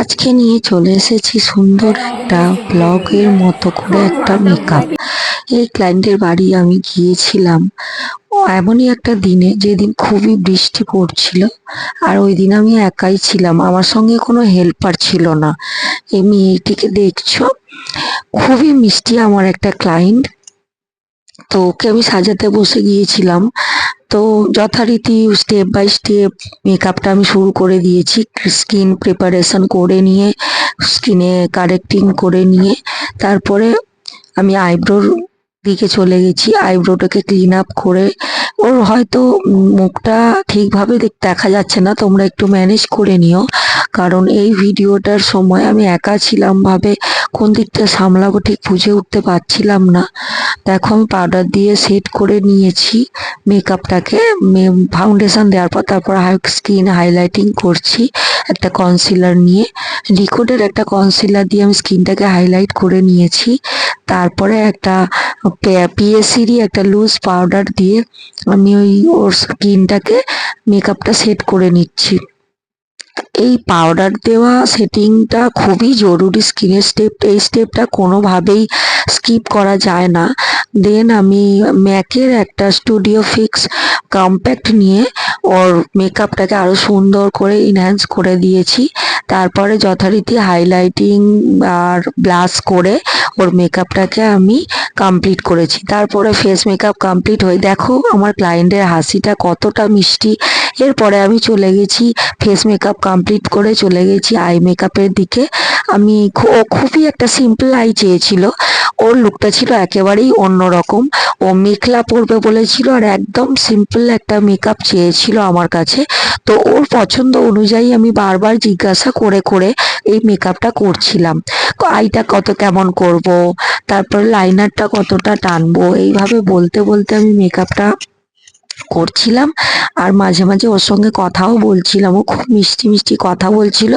আজকে নিয়ে চলে এসেছি সুন্দর একটা ব্লগের মতো করে একটা মেকআপ। এই ক্লায়েন্টের বাড়ি আমি গিয়েছিলাম এমনই একটা দিনে যেদিন খুবই বৃষ্টি পড়ছিল। আর ওই দিন আমি একাই ছিলাম, আমার সঙ্গে কোনো হেল্পার ছিল না। এই মেয়েটিকে দেখছো, খুবই মিষ্টি আমার একটা ক্লায়েন্ট। তো ওকে আমি সাজাতে বসে গিয়েছিলাম। তো যথারীতি স্টেপ বাই স্টেপ মেকআপটা আমি শুরু করে দিয়েছি। স্কিন প্রিপারেশন করে নিয়ে, স্কিনে কারেক্টিং করে নিয়ে, তারপরে আমি আইব্রোর দিকে চলে গেছি। আইব্রোটাকে ক্লিন আপ করে, ওর হয়তো মুখটা ঠিকভাবে দেখা যাচ্ছে না, তোমরা একটু ম্যানেজ করে নিও। কারণ এই ভিডিওটার সময় আমি একা ছিলাম ভাবে কোন দিকটা সামলাবো ঠিক বুঝে উঠতে পারছিলাম না। দেখো আমি পাউডার দিয়ে সেট করে নিয়েছি মেকআপটাকে। ফাউন্ডেশন দেওয়ার পর তারপর স্কিন হাইলাইটিং করছি একটা কনসিলার নিয়ে। লিকুইডের একটা কনসিলার দিয়ে আমি স্কিনটাকে হাইলাইট করে নিয়েছি। তারপরে একটা পিএসিরই একটা লুজ পাউডার দিয়ে আমি ওর স্কিনটাকে মেকআপটা সেট করে নিচ্ছি। এই পাউডার দেওয়া সেটিংটা খুবই জরুরি স্কিনের এই স্টেপটা কোনোভাবেই স্কিপ করা যায় না। দেন আমি ম্যাকের একটা স্টুডিও ফিক্স কম্প্যাক্ট নিয়ে ওর মেকআপটাকে আরো সুন্দর করে ইনহ্যান্স করে দিয়েছি। তারপরে যথারীতি হাইলাইটিং আর ব্লাশ করে ওর মেকআপটাকে আমি কমপ্লিট করেছি। তারপরে ফেস মেকআপ কমপ্লিট হয়ে দেখো আমার ক্লায়েন্টের হাসিটা কতটা মিষ্টি। এরপরে আমি চলে গেছি ফেস মেকআপ কমপ্লিট করে চলে গেছি আই মেকআপের দিকে। ও খুবই একটা সিম্পল আই চেয়েছিল, ওর লুকটা ছিল একেবারেই অন্যরকম। ও মেখলা পরবে বলেছিল আর একদম সিম্পল একটা মেকআপ চেয়েছিল আমার কাছে। তো ওর পছন্দ অনুযায়ী আমি বারবার জিজ্ঞাসা করে করে এই মেকআপটা করছিলাম। আইটা কেমন করব, তারপর লাইনারটা কতটা টানবো, এইভাবে বলতে বলতে আমি মেকআপটা করছিলাম। আর মাঝে মাঝে ওর সঙ্গে কথাও বলছিলাম, ও খুব মিষ্টি মিষ্টি কথা বলছিল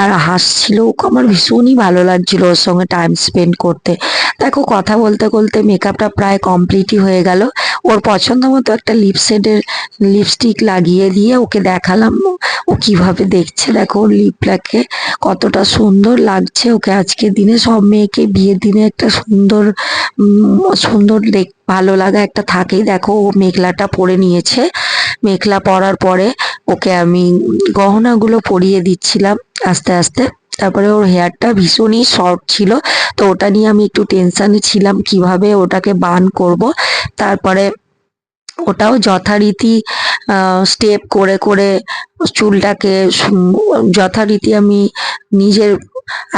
আর হাসছিল। ওকে আমার ভীষণই ভালো লাগছিল ওর সঙ্গে টাইম স্পেন্ড করতে। দেখো কথা বলতে বলতে মেকআপটা প্রায় কমপ্লিটই হয়ে গেল। ওর পছন্দ মতো একটা লিপস্টিক লাগিয়ে দিয়ে ওকে দেখালাম ও কিভাবে দেখছে। দেখো ওর লিপটাকে কতটা সুন্দর লাগছে ওকে। আজকের দিনে সব মেয়েকে বিয়ের দিনে একটা সুন্দর সুন্দর ভালো লাগা একটা থাকেই। দেখো ও মেখলাটা পরে নিয়েছে। মেখলা পরার পরে ওকে আমি গহনাগুলো পরিয়ে দিচ্ছিলাম আস্তে আস্তে। তারপরে ওর হেয়ারটা ভীষণই শর্ট ছিল, তো ওটা নিয়ে আমি একটু টেনশনে ছিলাম কিভাবে ওটাকে বান করব। তারপরে ওটাও যথারীতি স্টেপ করে করে চুলটাকে যথারীতি আমি নিজের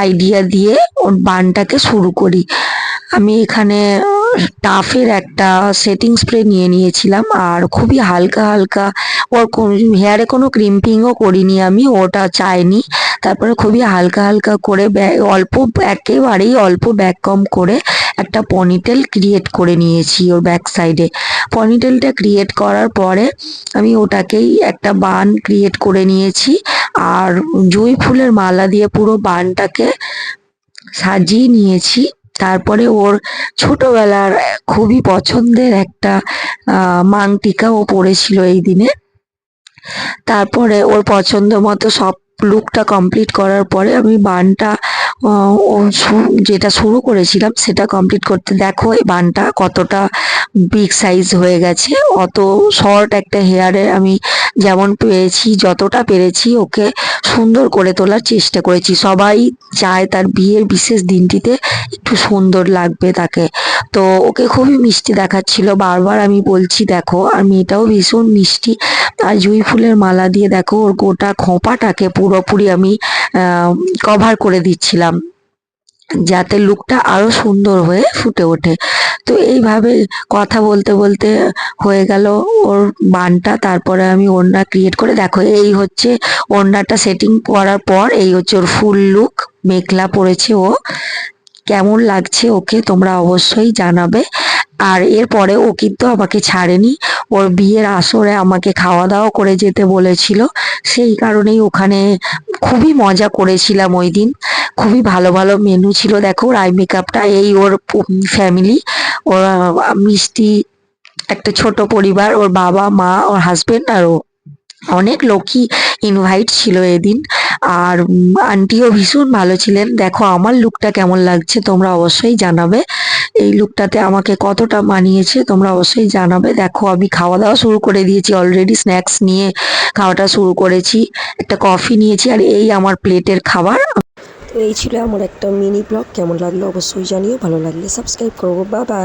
আইডিয়া দিয়ে ওর বানটাকে শুরু করি। আমি এখানে টাফের একটা সেটিং স্প্রে নিয়ে নিয়েছিলাম আর খুবই হালকা হালকা, ওর হেয়ারে কোনো ক্রিম্পিংও করিনি আমি, ওটা চাইনি। তারপরে খুবই হালকা হালকা করে একেবারেই অল্প ব্যাক কম করে একটা পনিটেল ক্রিয়েট করে নিয়েছি ওর ব্যাক সাইডে। পনিটেলটা ক্রিয়েট করার পরে আমি ওটাকেই একটা বান ক্রিয়েট করে নিয়েছি আর জুঁই ফুলের মালা দিয়ে পুরো বানটাকে সাজিয়ে নিয়েছি। তারপরে ওর ছোটবেলার খুবই পছন্দের একটা মাংটিকা ও পরেছিল এই দিনে। তারপরে ওর পছন্দ মতো সব লুকটা কমপ্লিট করার পরে আমি বানটা যেটা শুরু করেছিলাম সেটা কমপ্লিট করতে দেখো এই বানটা কতটা বিগ সাইজ হয়ে গেছে। অত শর্ট একটা হেয়ারে আমি যেমন পেরেছি যতটা পেরেছি ওকে সুন্দর করে তোলার চেষ্টা করেছি। সবাই চায় তার বিয়ের বিশেষ দিনটিতে একটু সুন্দর লাগবে তাকে। তো ওকে খুবই মিষ্টি দেখাচ্ছিল, বারবার আমি বলছি দেখো। আর মেয়েটাও ভীষণ মিষ্টি। আর জুঁই ফুলের মালা দিয়ে দেখো ওর গোটা খোঁপাটাকে পুরোপুরি আমি কভার করে দিচ্ছিলাম যাতে লুকটা আরো সুন্দর হয়ে ফুটে ওঠে। তো এইভাবে কথা বলতে বলতে হয়ে গেল ওর বানটা। তারপরে আমি ওড়না ক্রিয়েট করে দেখো এই হচ্ছে ওড়নাটা সেটিং করার পর এই হচ্ছে ওর ফুল লুক। মেখলা পরেছে ও, কেমন লাগছে ওকে তোমরা অবশ্যই জানাবে। আর এরপরে ও কিন্তু আমাকে ছাড়েনি, ওর বিয়ের আসরে আমাকে খাওয়া দাওয়া করে যেতে বলেছিল। সেই কারণেই ওখানে খুবই মজা করেছিলাম ওই দিন। খুবই ভালো ভালো মেনু ছিল। দেখো ওর আই মেকআপটা এই ওর ফ্যামিলি, ওর মিষ্টি একটা ছোট পরিবার, ওর বাবা মা ওর হাজবেন্ড আর ও, অনেক লোকই ইনভাইট ছিল এদিন। আর আন্টিও ভীষণ ভালো ছিলেন। দেখো আমার লুকটা কেমন লাগছে তোমরা অবশ্যই জানাবে। এই লুকটাতে আমাকে কতটা মানিয়েছে তোমরা অবশ্যই জানাবে। দেখো আমি খাওয়া দাওয়া শুরু করে দিয়েছি, অলরেডি স্ন্যাক্স নিয়ে খাওয়াটা শুরু করেছি, একটা কফি নিয়েছি, আর এই আমার প্লেটের খাবার। তো এই ছিল আমার একটা মিনি ব্লগ। কেমন লাগলো অবশ্যই জানিও, ভালো লাগলে সাবস্ক্রাইব করবো। Bye bye.